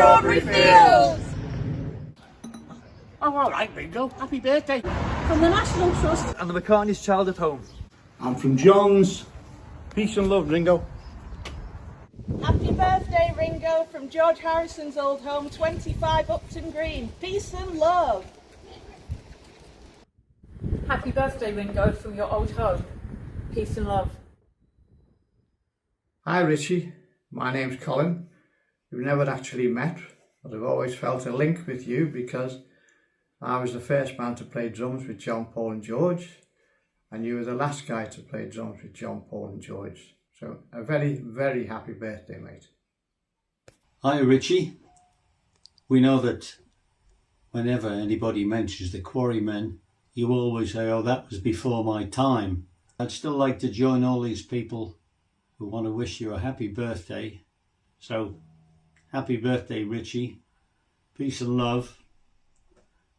strawberry fields. Oh, all right, Ringo. Happy birthday. From the National Trust and the McCartney's Child at Home. And from John's, peace and love, Ringo. Happy birthday, Ringo, from George Harrison's old home, 25 Upton Green. Peace and love. Happy birthday, Ringo, from your old home. Peace and love. Hi Richie, my name's Colin. We've never actually met, but I've always felt a link with you because I was the first man to play drums with John, Paul and George, and you were the last guy to play drums with John, Paul and George. So a very, very happy birthday, mate. Hi Richie. We know that whenever anybody mentions the Quarrymen, you always say, oh, that was before my time. I'd still like to join all these people who want to wish you a happy birthday. So, happy birthday, Richie. Peace and love,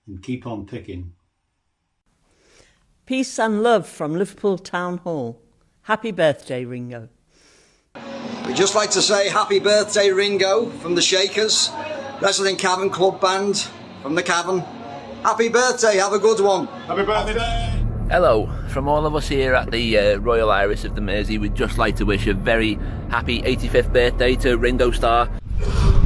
and keep on picking. Peace and love from Liverpool Town Hall. Happy birthday, Ringo. We'd just like to say happy birthday, Ringo, from the Shakers, Resident Cavern Club Band, from the Cavern. Happy birthday, have a good one. Happy birthday. Hello, from all of us here at the Royal Iris of the Mersey, we'd just like to wish a very happy 85th birthday to Ringo Starr.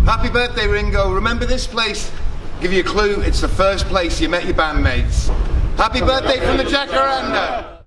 Happy birthday, Ringo. Remember this place? Give you a clue, it's the first place you met your bandmates. Happy birthday from the Jacaranda.